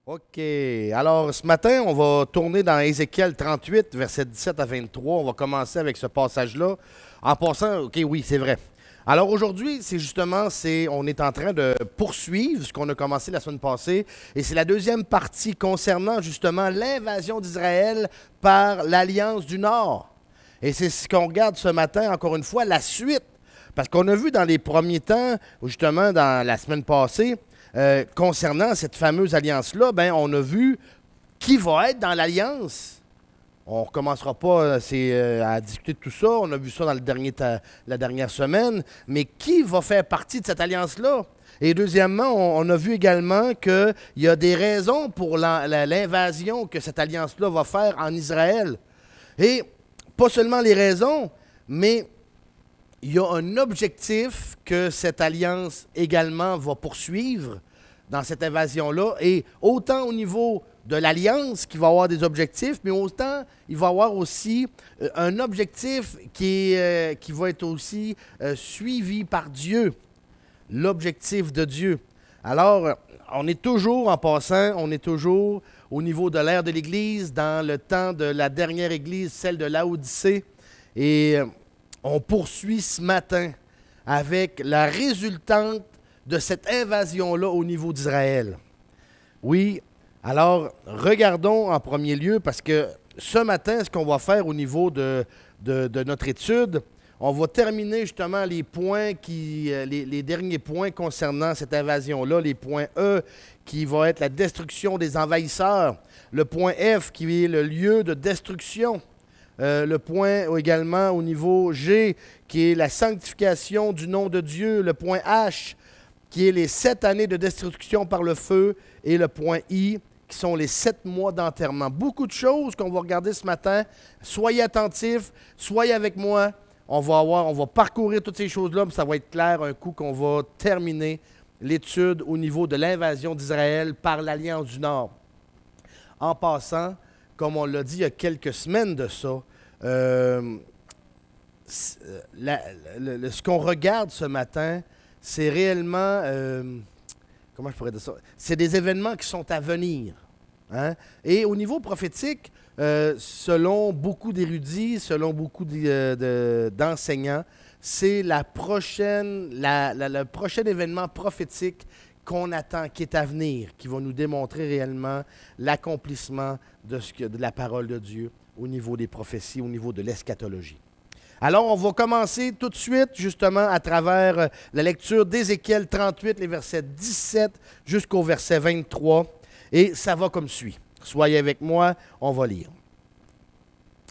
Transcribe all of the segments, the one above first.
OK. Alors, ce matin, on va tourner dans Ézéchiel 38, versets 17 à 23. On va commencer avec ce passage-là. En passant, OK, oui, c'est vrai. Alors aujourd'hui, on est en train de poursuivre ce qu'on a commencé la semaine passée, et c'est la deuxième partie concernant justement l'invasion d'Israël par l'Alliance du Nord. Et c'est ce qu'on regarde ce matin, encore une fois, la suite. Parce qu'on a vu dans les premiers temps, justement dans la semaine passée, concernant cette fameuse alliance-là, ben, on a vu qui va être dans l'alliance. On ne recommencera pas à discuter de tout ça. On a vu ça dans la dernière semaine. Mais qui va faire partie de cette alliance-là? Et deuxièmement, on a vu également qu'il y a des raisons pour l'invasion que cette alliance-là va faire en Israël. Et pas seulement les raisons, mais il y a un objectif que cette alliance également va poursuivre dans cette invasion-là. Et autant au niveau de l'alliance qui va avoir des objectifs, mais autant il va avoir aussi un objectif qui va être aussi suivi par Dieu, l'objectif de Dieu. Alors, on est toujours, en passant, on est toujours au niveau de l'ère de l'Église, dans le temps de la dernière Église, celle de Laodicée. Et on poursuit ce matin avec la résultante de cette invasion-là au niveau d'Israël. Oui, alors regardons en premier lieu, parce que ce matin, ce qu'on va faire au niveau de notre étude, on va terminer justement les points les derniers points concernant cette invasion-là, les points E, qui va être la destruction des envahisseurs, le point F, qui est le lieu de destruction, le point également au niveau G, qui est la sanctification du nom de Dieu, le point H, qui est les 7 années de destruction par le feu, et le point I, qui sont les 7 mois d'enterrement. Beaucoup de choses qu'on va regarder ce matin. Soyez attentifs, soyez avec moi. On va parcourir toutes ces choses-là, mais ça va être clair un coup qu'on va terminer l'étude au niveau de l'invasion d'Israël par l'Alliance du Nord. En passant, comme on l'a dit il y a quelques semaines de ça, ce qu'on regarde ce matin, c'est réellement, comment je pourrais dire ça? C'est des événements qui sont à venir. Hein? Et au niveau prophétique, selon beaucoup d'érudits, selon beaucoup d'enseignants, c'est le prochain événement prophétique qu'on attend, qui est à venir, qui va nous démontrer réellement l'accomplissement de la parole de Dieu au niveau des prophéties, au niveau de l'eschatologie. Alors, on va commencer tout de suite, justement, à travers la lecture d'Ézéchiel 38, les versets 17 jusqu'au verset 23. Et ça va comme suit. Soyez avec moi, on va lire.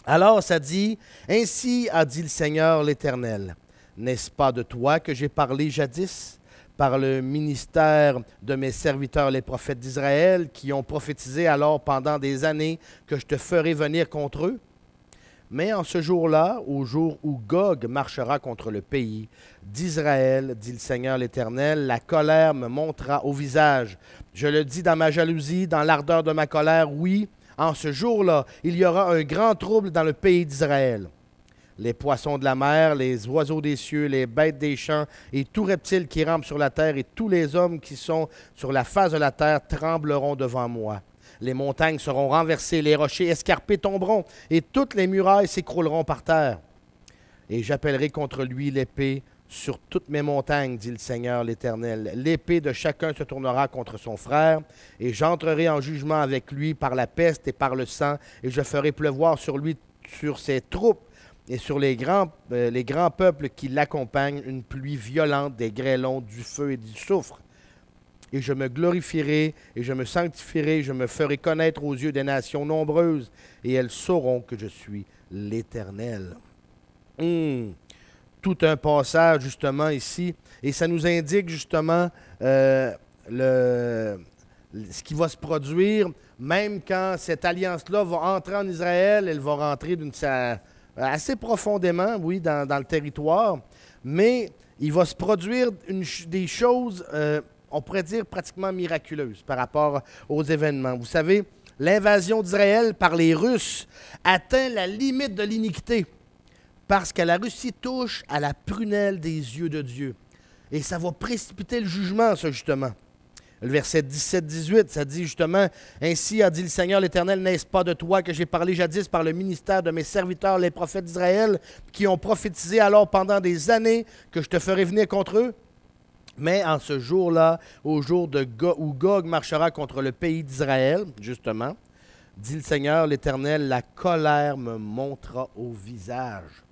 Alors, ça dit, « Ainsi a dit le Seigneur l'Éternel, n'est-ce pas de toi que j'ai parlé jadis, par le ministère de mes serviteurs les prophètes d'Israël, qui ont prophétisé alors pendant des années que je te ferai venir contre eux? Mais en ce jour-là, au jour où Gog marchera contre le pays d'Israël, dit le Seigneur l'Éternel, la colère me montera au visage. Je le dis dans ma jalousie, dans l'ardeur de ma colère, oui, en ce jour-là, il y aura un grand trouble dans le pays d'Israël. Les poissons de la mer, les oiseaux des cieux, les bêtes des champs et tout reptile qui rampe sur la terre et tous les hommes qui sont sur la face de la terre trembleront devant moi. Les montagnes seront renversées, les rochers escarpés tomberont, et toutes les murailles s'écrouleront par terre. Et j'appellerai contre lui l'épée sur toutes mes montagnes, dit le Seigneur l'Éternel. L'épée de chacun se tournera contre son frère, et j'entrerai en jugement avec lui par la peste et par le sang, et je ferai pleuvoir sur lui, sur ses troupes, et sur les grands peuples qui l'accompagnent, une pluie violente, des grêlons, du feu et du soufre. et je me glorifierai, et je me sanctifierai, je me ferai connaître aux yeux des nations nombreuses, et elles sauront que je suis l'Éternel. Tout un passage, justement, ici, et ça nous indique, justement, ce qui va se produire, même quand cette alliance-là va entrer en Israël, elle va rentrer assez profondément, oui, dans le territoire, mais il va se produire des choses, on pourrait dire, pratiquement miraculeuses par rapport aux événements. Vous savez, l'invasion d'Israël par les Russes atteint la limite de l'iniquité parce que la Russie touche à la prunelle des yeux de Dieu. Et ça va précipiter le jugement, ça, justement. Le verset 17-18, ça dit justement, « Ainsi a dit le Seigneur l'Éternel, n'est-ce pas de toi que j'ai parlé jadis par le ministère de mes serviteurs, les prophètes d'Israël, qui ont prophétisé alors pendant des années que je te ferai venir contre eux? Mais en ce jour-là, au jour où Gog marchera contre le pays d'Israël, justement, dit le Seigneur l'Éternel, la colère me montera au visage. »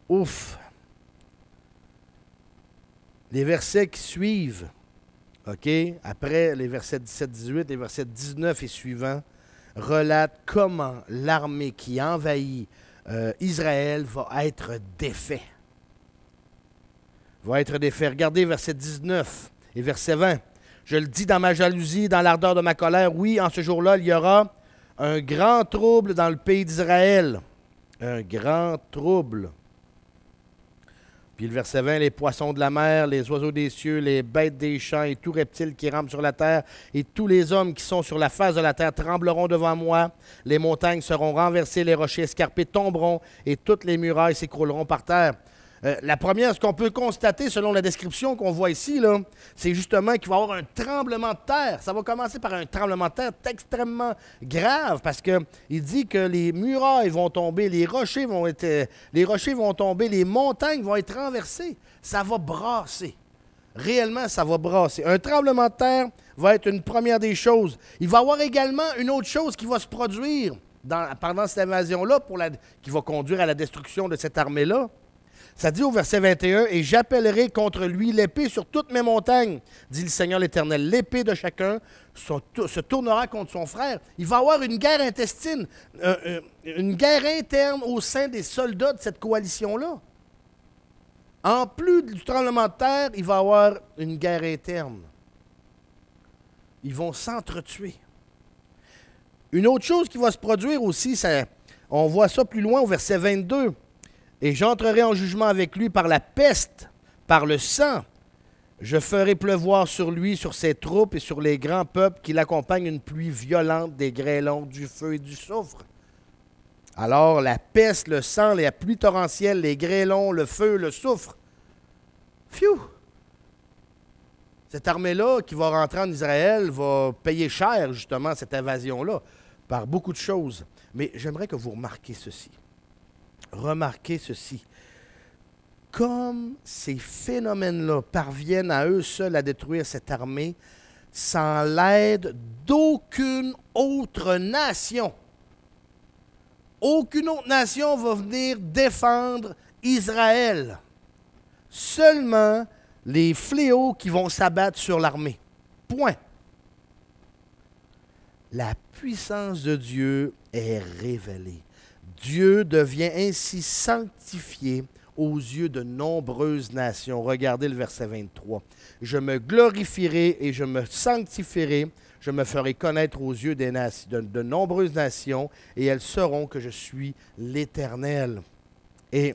Ouf! Les versets qui suivent, OK, après les versets 17-18, les versets 19 et suivants, relatent comment l'armée qui envahit Israël va être défaite. Regardez verset 19 et verset 20. « Je le dis dans ma jalousie, dans l'ardeur de ma colère, oui, en ce jour-là, il y aura un grand trouble dans le pays d'Israël. » Un grand trouble. Puis le verset 20, « Les poissons de la mer, les oiseaux des cieux, les bêtes des champs et tout reptile qui rampe sur la terre et tous les hommes qui sont sur la face de la terre trembleront devant moi. Les montagnes seront renversées, les rochers escarpés tomberont et toutes les murailles s'écrouleront par terre. » La première, ce qu'on peut constater selon la description qu'on voit ici, là, c'est justement qu'il va y avoir un tremblement de terre. Ça va commencer par un tremblement de terre extrêmement grave parce qu'il dit que les murailles vont tomber, les rochers vont tomber, les montagnes vont être renversées. Ça va brasser. Réellement, ça va brasser. Un tremblement de terre va être une première des choses. Il va y avoir également une autre chose qui va se produire pendant cette invasion-là qui va conduire à la destruction de cette armée-là. Ça dit au verset 21, « Et j'appellerai contre lui l'épée sur toutes mes montagnes, dit le Seigneur l'Éternel. L'épée de chacun se tournera contre son frère. » Il va y avoir une guerre intestine, une guerre interne au sein des soldats de cette coalition-là. En plus du tremblement de terre, il va y avoir une guerre interne. Ils vont s'entretuer. Une autre chose qui va se produire aussi, on voit ça plus loin au verset 22. Et j'entrerai en jugement avec lui par la peste, par le sang. Je ferai pleuvoir sur lui, sur ses troupes et sur les grands peuples qui l'accompagnent une pluie violente, des grêlons, du feu et du soufre. Alors la peste, le sang, la pluie torrentielle, les grêlons, le feu, le soufre. Pfiou! Cette armée-là qui va rentrer en Israël va payer cher justement cette invasion-là par beaucoup de choses. Mais j'aimerais que vous remarquiez ceci. Remarquez ceci. Comme ces phénomènes-là parviennent à eux seuls à détruire cette armée, sans l'aide d'aucune autre nation. Aucune autre nation va venir défendre Israël. Seulement les fléaux qui vont s'abattre sur l'armée. Point. La puissance de Dieu est révélée. Dieu devient ainsi sanctifié aux yeux de nombreuses nations. Regardez le verset 23. « Je me glorifierai et je me sanctifierai, je me ferai connaître aux yeux de nombreuses nations, et elles sauront que je suis l'Éternel. » Et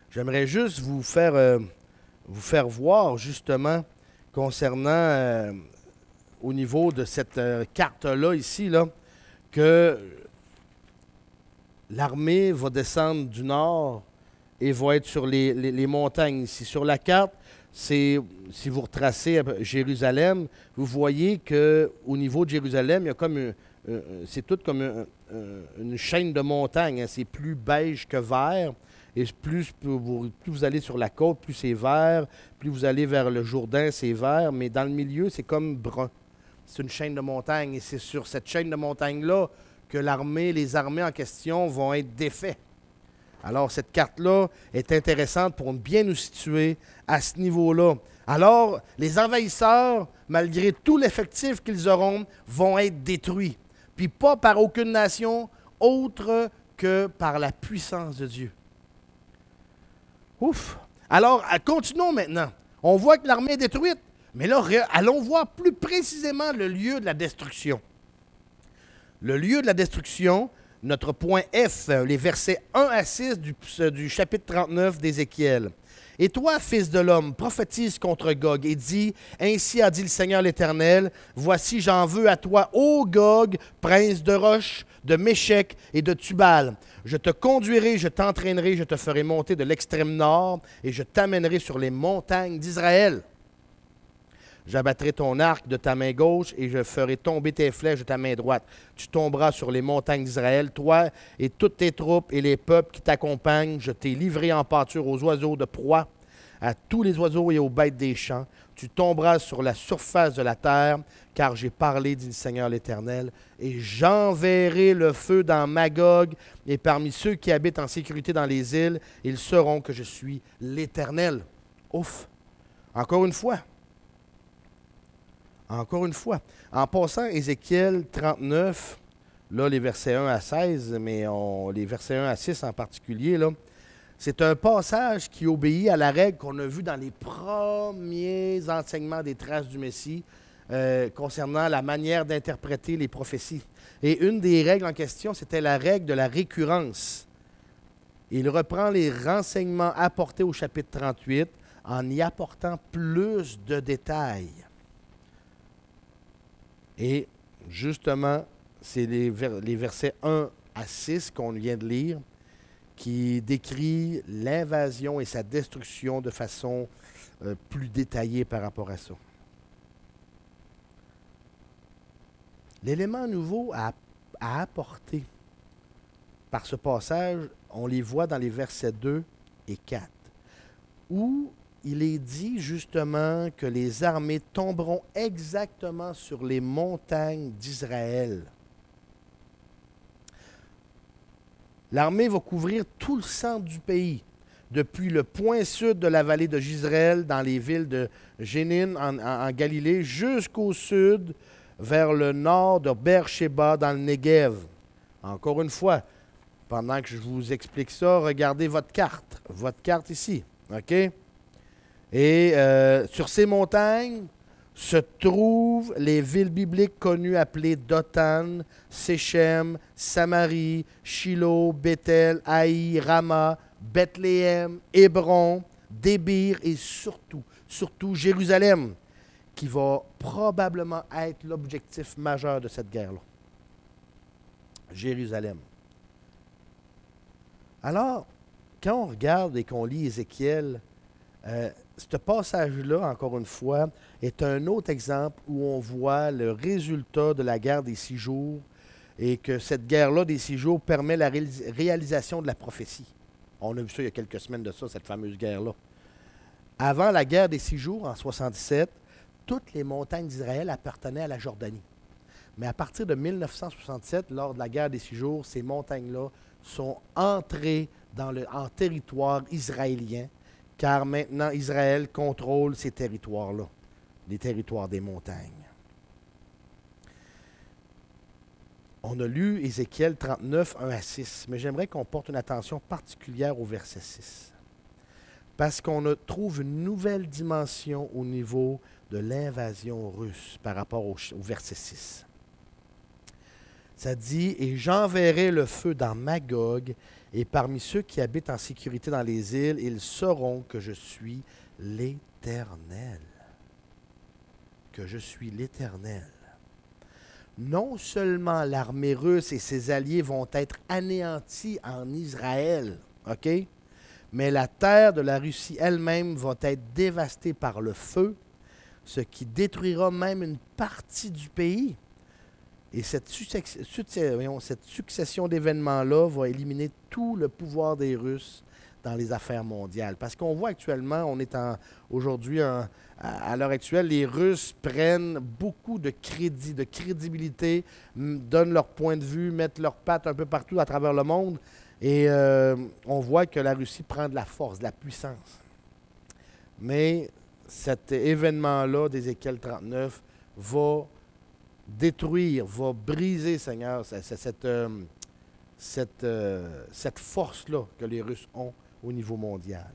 j'aimerais juste vous faire voir justement concernant au niveau de cette carte-là ici, là, que l'armée va descendre du nord et va être sur les montagnes ici. Sur la carte, si vous retracez Jérusalem, vous voyez qu'au niveau de Jérusalem, il y a comme c'est tout comme une chaîne de montagnes. Hein. C'est plus beige que vert. Et plus vous allez sur la côte, plus c'est vert. Plus vous allez vers le Jourdain, c'est vert. Mais dans le milieu, c'est comme brun. C'est une chaîne de montagnes. Et c'est sur cette chaîne de montagnes-là que les armées en question vont être défaites. Alors, cette carte-là est intéressante pour bien nous situer à ce niveau-là. Alors, les envahisseurs, malgré tout l'effectif qu'ils auront, vont être détruits. Puis pas par aucune nation autre que par la puissance de Dieu. Ouf! Alors, continuons maintenant. On voit que l'armée est détruite, mais là, allons voir plus précisément le lieu de la destruction. Le lieu de la destruction, notre point F, les versets 1 à 6 du chapitre 39 d'Ézéchiel. « Et toi, fils de l'homme, prophétise contre Gog et dis, ainsi a dit le Seigneur l'Éternel, voici j'en veux à toi, ô Gog, prince de Roche, de Méchec et de Tubal. Je te conduirai, je t'entraînerai, je te ferai monter de l'extrême nord et je t'amènerai sur les montagnes d'Israël. J'abattrai ton arc de ta main gauche et je ferai tomber tes flèches de ta main droite. Tu tomberas sur les montagnes d'Israël, toi et toutes tes troupes et les peuples qui t'accompagnent. Je t'ai livré en pâture aux oiseaux de proie, à tous les oiseaux et aux bêtes des champs. Tu tomberas sur la surface de la terre, car j'ai parlé, dit le Seigneur l'Éternel, et j'enverrai le feu dans Magog, et parmi ceux qui habitent en sécurité dans les îles, ils sauront que je suis l'Éternel. » Ouf! Encore une fois. Encore une fois. En passant, Ézéchiel 39, là, les versets 1 à 16, mais les versets 1 à 6 en particulier, là, c'est un passage qui obéit à la règle qu'on a vue dans les premiers enseignements des traces du Messie concernant la manière d'interpréter les prophéties. Et une des règles en question, c'était la règle de la récurrence. Il reprend les renseignements apportés au chapitre 38 en y apportant plus de détails. Et justement, c'est les versets 1 à 6 qu'on vient de lire qui décrit l'invasion et sa destruction de façon plus détaillée par rapport à ça. L'élément nouveau à apporter par ce passage, on les voit dans les versets 2 et 4, où il est dit justement que les armées tomberont exactement sur les montagnes d'Israël. L'armée va couvrir tout le centre du pays, depuis le point sud de la vallée de Jizréel, dans les villes de Jénin en Galilée, jusqu'au sud, vers le nord de Beersheba, dans le Negev. Encore une fois, pendant que je vous explique ça, regardez votre carte ici, OK? Et sur ces montagnes se trouvent les villes bibliques connues appelées Dothan, Séchem, Samarie, Shilo, Bethel, Haï, Rama, Bethléem, Hébron, Débir et surtout Jérusalem, qui va probablement être l'objectif majeur de cette guerre-là. Jérusalem. Alors, quand on regarde et qu'on lit Ézéchiel, ce passage-là, encore une fois, est un autre exemple où on voit le résultat de la guerre des 6 jours et que cette guerre-là des 6 jours permet la réalisation de la prophétie. On a vu ça il y a quelques semaines de ça, cette fameuse guerre-là. Avant la guerre des 6 jours, en 77, toutes les montagnes d'Israël appartenaient à la Jordanie. Mais à partir de 1967, lors de la guerre des 6 jours, ces montagnes-là sont entrées en territoire israélien, car maintenant Israël contrôle ces territoires-là, les territoires des montagnes. On a lu Ézéchiel 39, 1 à 6, mais j'aimerais qu'on porte une attention particulière au verset 6, parce qu'on trouve une nouvelle dimension au niveau de l'invasion russe par rapport au verset 6. Ça dit, « Et j'enverrai le feu dans Magog, et parmi ceux qui habitent en sécurité dans les îles, ils sauront que je suis l'Éternel. » Que je suis l'Éternel. Non seulement l'armée russe et ses alliés vont être anéantis en Israël, OK? Mais la terre de la Russie elle-même va être dévastée par le feu, ce qui détruira même une partie du pays. Et cette succession d'événements-là va éliminer tout le pouvoir des Russes dans les affaires mondiales. Parce qu'on voit actuellement, on est aujourd'hui, à l'heure actuelle, les Russes prennent beaucoup de crédit, de crédibilité, donnent leur point de vue, mettent leurs pattes un peu partout à travers le monde. Et on voit que la Russie prend de la force, de la puissance. Mais cet événement-là d'Ézéchiel 39 va détruire, va briser, Seigneur, cette force-là que les Russes ont au niveau mondial.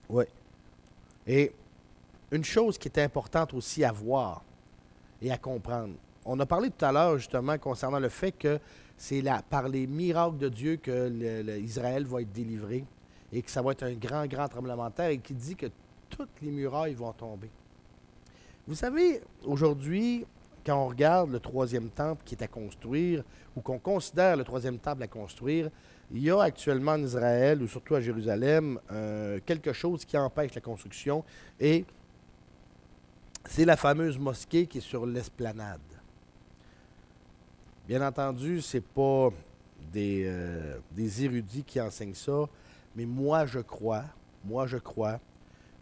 Oui. Et une chose qui est importante aussi à voir et à comprendre. On a parlé tout à l'heure justement concernant le fait que c'est par les miracles de Dieu que Israël va être délivré et que ça va être un grand, grand tremblement de terre et qui dit que toutes les murailles vont tomber. Vous savez, aujourd'hui, quand on regarde le troisième temple qui est à construire ou qu'on considère le troisième temple à construire, il y a actuellement en Israël ou surtout à Jérusalem quelque chose qui empêche la construction et c'est la fameuse mosquée qui est sur l'esplanade. Bien entendu, ce n'est pas des érudits qui enseignent ça, mais moi je crois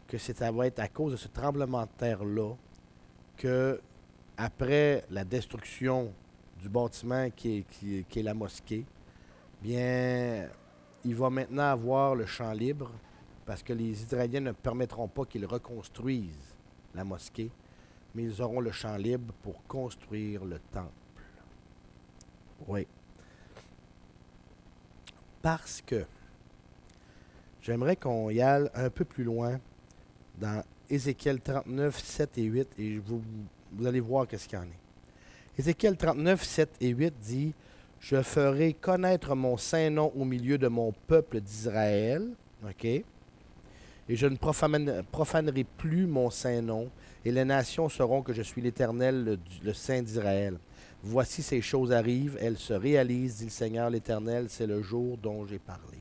que ça va être à cause de ce tremblement de terre-là que, après la destruction du bâtiment qui est la mosquée, bien, il va maintenant avoir le champ libre parce que les Israéliens ne permettront pas qu'ils reconstruisent la mosquée, mais ils auront le champ libre pour construire le temple. Oui. Parce que j'aimerais qu'on y aille un peu plus loin dans Ézéchiel 39, 7 et 8, et vous allez voir qu'est-ce qu'il y en est. Ézéchiel 39, 7 et 8 dit « Je ferai connaître mon saint nom au milieu de mon peuple d'Israël. » OK? « Et je ne profanerai plus mon saint nom, et les nations sauront que je suis l'Éternel, le Saint d'Israël. Voici ces choses arrivent, elles se réalisent, dit le Seigneur l'Éternel, c'est le jour dont j'ai parlé. »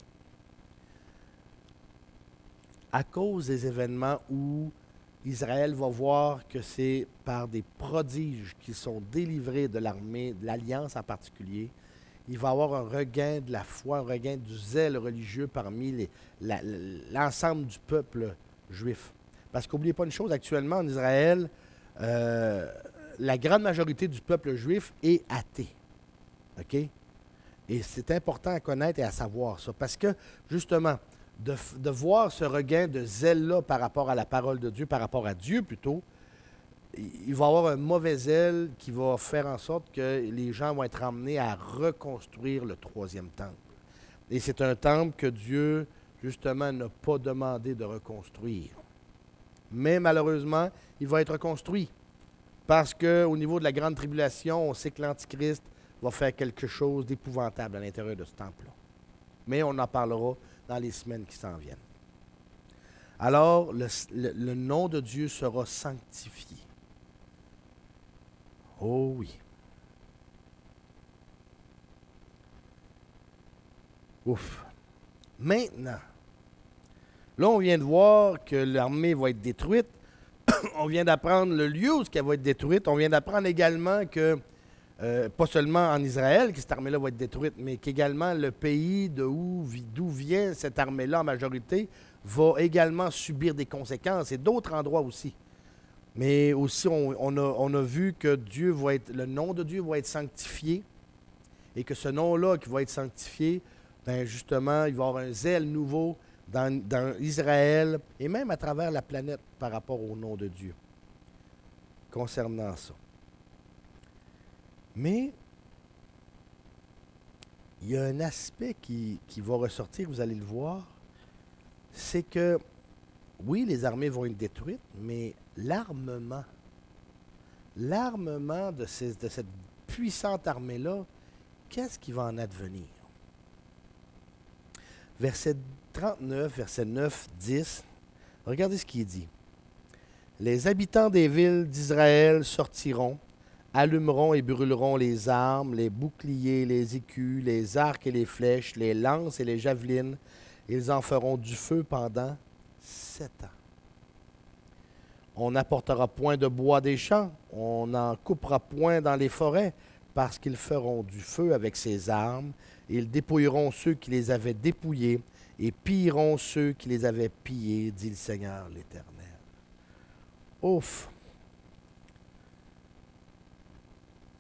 À cause des événements où Israël va voir que c'est par des prodiges qu'ils sont délivrés de l'armée, de l'Alliance en particulier, il va y avoir un regain de la foi, un regain du zèle religieux parmi l'ensemble du peuple juif. Parce qu'oubliez pas une chose, actuellement en Israël, la grande majorité du peuple juif est athée. OK? Et c'est important à connaître et à savoir ça. Parce que, justement, de voir ce regain de zèle-là par rapport à la parole de Dieu, par rapport à Dieu plutôt, il va y avoir un mauvais zèle qui va faire en sorte que les gens vont être emmenés à reconstruire le troisième temple. Et c'est un temple que Dieu, justement, n'a pas demandé de reconstruire. Mais malheureusement, il va être reconstruit. Parce qu'au niveau de la grande tribulation, on sait que l'Antichrist va faire quelque chose d'épouvantable à l'intérieur de ce temple-là. Mais on en parlera dans les semaines qui s'en viennent. Alors, le nom de Dieu sera sanctifié. Oh oui. Ouf. Maintenant, là, on vient de voir que l'armée va être détruite. On vient d'apprendre le lieu où elle va être détruite. On vient d'apprendre également que, pas seulement en Israël que cette armée-là va être détruite, mais qu'également le pays d'où vient cette armée-là en majorité va également subir des conséquences et d'autres endroits aussi. Mais aussi, on a vu que le nom de Dieu va être sanctifié et que ce nom-là qui va être sanctifié, bien justement, il va y avoir un zèle nouveau dans Israël et même à travers la planète par rapport au nom de Dieu concernant ça. Mais il y a un aspect qui va ressortir, vous allez le voir, c'est que oui, les armées vont être détruites, mais l'armement de cette puissante armée-là, qu'est-ce qui va en advenir? Verset 39, verset 9, 10, regardez ce qu'il dit. Les habitants des villes d'Israël sortiront, allumeront et brûleront les armes, les boucliers, les écus, les arcs et les flèches, les lances et les javelines. Ils en feront du feu pendant 7 ans. On n'apportera point de bois des champs, on n'en coupera point dans les forêts, parce qu'ils feront du feu avec ces armes. Ils dépouilleront ceux qui les avaient dépouillés et pilleront ceux qui les avaient pillés, dit le Seigneur l'Éternel. Ouf!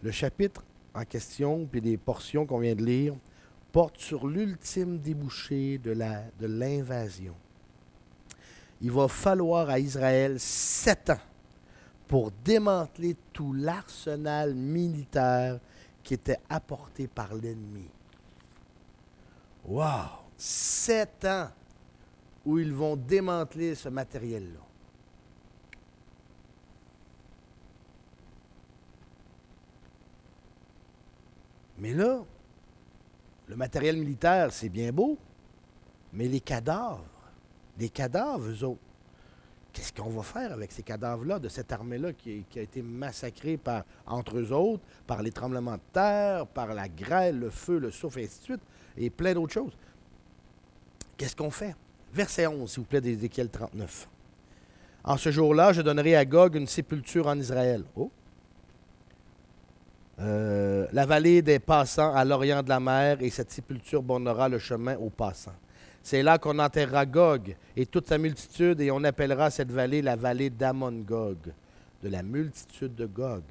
Le chapitre en question, puis les portions qu'on vient de lire, portent sur l'ultime débouché de l'invasion. il va falloir à Israël 7 ans pour démanteler tout l'arsenal militaire qui était apporté par l'ennemi. Wow! 7 ans où ils vont démanteler ce matériel-là. Mais là, le matériel militaire, c'est bien beau, mais les cadavres, eux autres, qu'est-ce qu'on va faire avec ces cadavres-là, de cette armée-là qui a été massacrée entre eux autres, par les tremblements de terre, par la grêle, le feu, le souffle, et ainsi de suite, et plein d'autres choses? Qu'est-ce qu'on fait? Verset 11, s'il vous plaît, d'Ézéchiel 39. En ce jour-là, je donnerai à Gog une sépulture en Israël. Oh! La vallée des passants à l'orient de la mer, et cette sépulture bornera le chemin aux passants. C'est là qu'on enterrera Gog et toute sa multitude, et on appellera cette vallée la vallée d'Amon-Gog, de la multitude de Gog.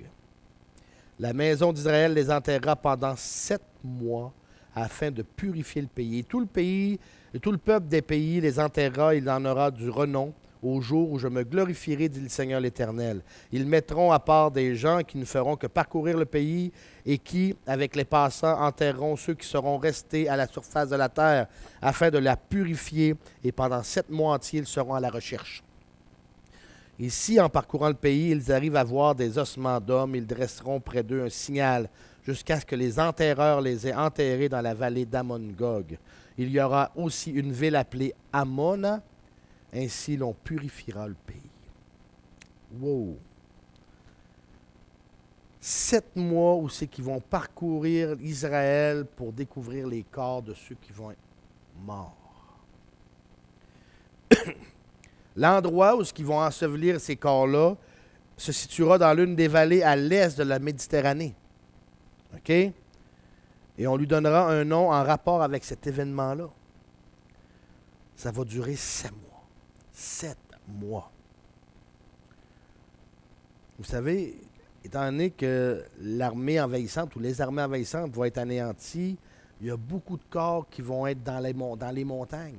La maison d'Israël les enterrera pendant 7 mois afin de purifier le pays. Et tout le peuple des pays les enterrera, il en aura du renom au jour où je me glorifierai, dit le Seigneur l'Éternel. Ils mettront à part des gens qui ne feront que parcourir le pays et qui, avec les passants, enterreront ceux qui seront restés à la surface de la terre afin de la purifier, et pendant 7 mois entiers, ils seront à la recherche. Et si, en parcourant le pays, ils arrivent à voir des ossements d'hommes, ils dresseront près d'eux un signal jusqu'à ce que les enterreurs les aient enterrés dans la vallée d'Amon-Gog. Il y aura aussi une ville appelée Ammona. Ainsi, l'on purifiera le pays. Wow! 7 mois où c'est qu'ils vont parcourir Israël pour découvrir les corps de ceux qui vont être morts. L'endroit où ils vont ensevelir ces corps-là se situera dans l'une des vallées à l'est de la Méditerranée. OK? Et on lui donnera un nom en rapport avec cet événement-là. Ça va durer 7 mois. 7 mois. Vous savez, étant donné que l'armée envahissante ou les armées envahissantes vont être anéanties, il y a beaucoup de corps qui vont être dans les montagnes,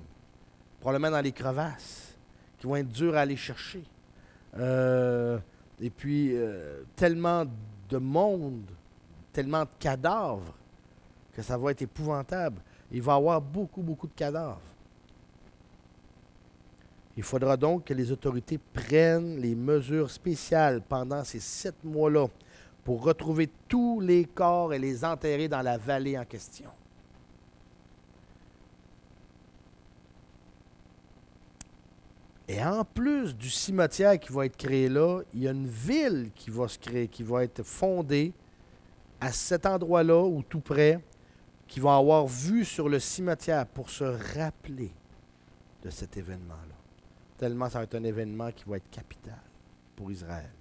probablement dans les crevasses, qui vont être durs à aller chercher. Et puis, tellement de monde, tellement de cadavres, que ça va être épouvantable. Il va y avoir beaucoup, beaucoup de cadavres. Il faudra donc que les autorités prennent les mesures spéciales pendant ces 7 mois-là pour retrouver tous les corps et les enterrer dans la vallée en question. Et en plus du cimetière qui va être créé là, il y a une ville qui va se créer, qui va être fondée à cet endroit-là ou tout près, qui va avoir vue sur le cimetière pour se rappeler de cet événement-là. Tellement ça va être un événement qui va être capital pour Israël.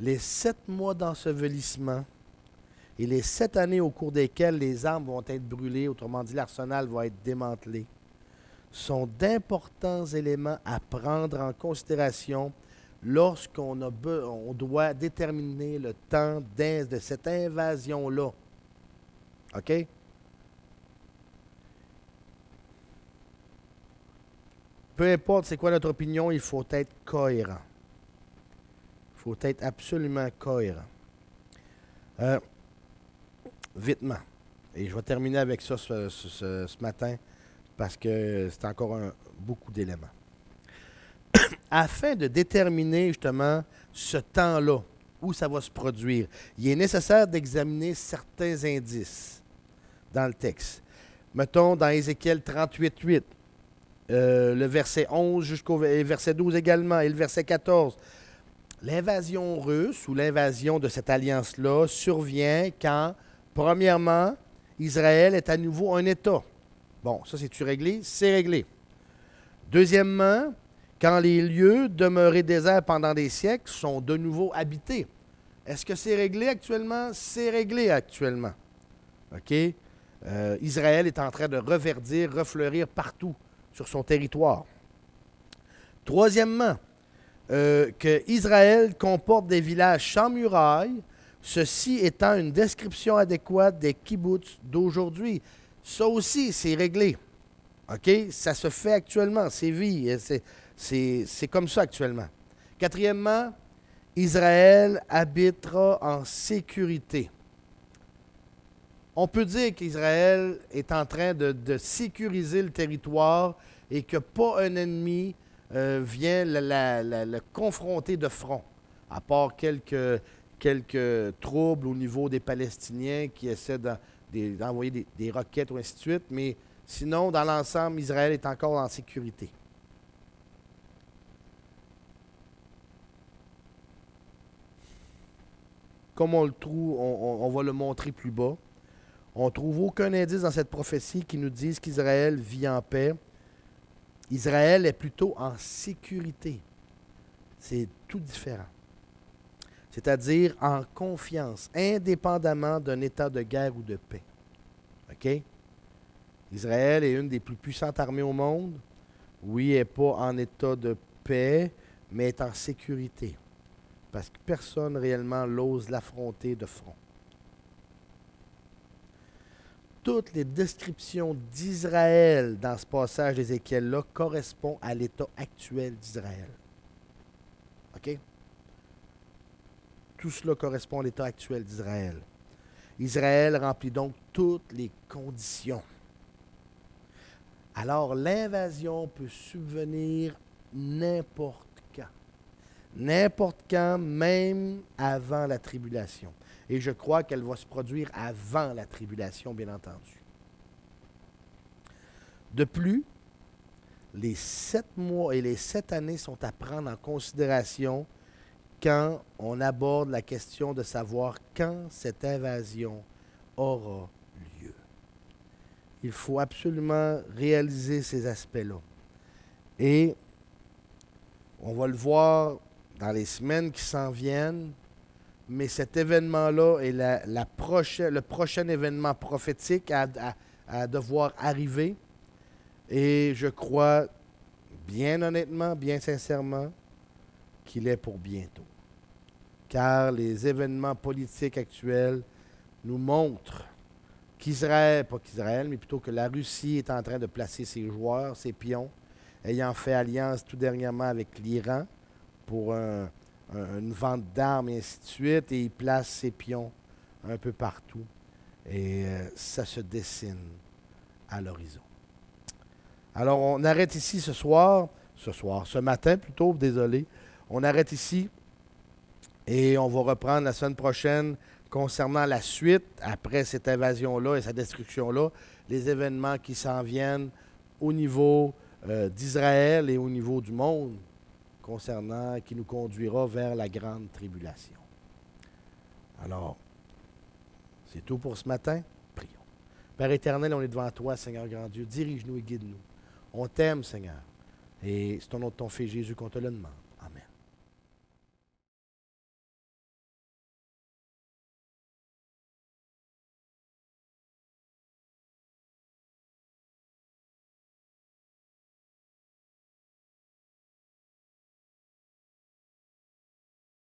Les 7 mois d'ensevelissement et les 7 années au cours desquelles les armes vont être brûlées, autrement dit l'arsenal va être démantelé, sont d'importants éléments à prendre en considération lorsqu'on on doit déterminer le temps de cette invasion-là. OK? Peu importe c'est quoi notre opinion, il faut être cohérent. Il faut être absolument cohérent. Vitement. Et je vais terminer avec ça ce matin parce que c'est encore beaucoup d'éléments. Afin de déterminer justement ce temps-là, où ça va se produire, il est nécessaire d'examiner certains indices dans le texte. Mettons dans Ézéchiel 38:8. Le verset 11 jusqu'au verset 12 également, et le verset 14. L'invasion russe ou l'invasion de cette alliance-là survient quand, premièrement, Israël est à nouveau un État. Bon, ça c'est-tu réglé? C'est réglé. Deuxièmement, quand les lieux demeurés déserts pendant des siècles sont de nouveau habités. Est-ce que c'est réglé actuellement? C'est réglé actuellement. OK? Israël est en train de reverdir, refleurir partout sur son territoire. Troisièmement, que Israël comporte des villages sans murailles, ceci étant une description adéquate des kibbutz d'aujourd'hui. Ça aussi, c'est réglé. OK? Ça se fait actuellement, c'est vie. C'est comme ça actuellement. Quatrièmement, Israël habitera en sécurité. On peut dire qu'Israël est en train de sécuriser le territoire et que pas un ennemi vient le confronter de front, à part quelques troubles au niveau des Palestiniens qui essaient d'envoyer des roquettes ou ainsi de suite, mais sinon, dans l'ensemble, Israël est encore en sécurité. Comme on le trouve, on va le montrer plus bas. On ne trouve aucun indice dans cette prophétie qui nous dise qu'Israël vit en paix. Israël est plutôt en sécurité. C'est tout différent. C'est-à-dire en confiance, indépendamment d'un état de guerre ou de paix. OK? Israël est une des plus puissantes armées au monde. Oui, elle n'est pas en état de paix, mais est en sécurité. Parce que personne réellement n'ose l'affronter de front. Toutes les descriptions d'Israël dans ce passage d'Ézéchiel-là correspondent à l'état actuel d'Israël. OK? Tout cela correspond à l'état actuel d'Israël. Israël remplit donc toutes les conditions. Alors, l'invasion peut subvenir n'importe quand. N'importe quand, même avant la tribulation. Et je crois qu'elle va se produire avant la tribulation, bien entendu. De plus, les 7 mois et les 7 années sont à prendre en considération quand on aborde la question de savoir quand cette invasion aura lieu. Il faut absolument réaliser ces aspects-là. Et on va le voir dans les semaines qui s'en viennent, mais cet événement-là est le prochain événement prophétique à devoir arriver. Et je crois, bien honnêtement, bien sincèrement, qu'il est pour bientôt. Car les événements politiques actuels nous montrent pas qu'Israël, mais plutôt que la Russie est en train de placer ses joueurs, ses pions, ayant fait alliance tout dernièrement avec l'Iran pour une vente d'armes et ainsi de suite, et il place ses pions un peu partout. Et ça se dessine à l'horizon. Alors, on arrête ici ce matin plutôt, désolé. On arrête ici et on va reprendre la semaine prochaine concernant la suite, après cette invasion-là et sa destruction-là, les événements qui s'en viennent au niveau d'Israël et au niveau du monde, qui nous conduira vers la grande tribulation. Alors, c'est tout pour ce matin. Prions. Père éternel, on est devant toi, Seigneur grand Dieu. Dirige-nous et guide-nous. On t'aime, Seigneur. Et c'est au nom de ton Fils Jésus qu'on te le demande.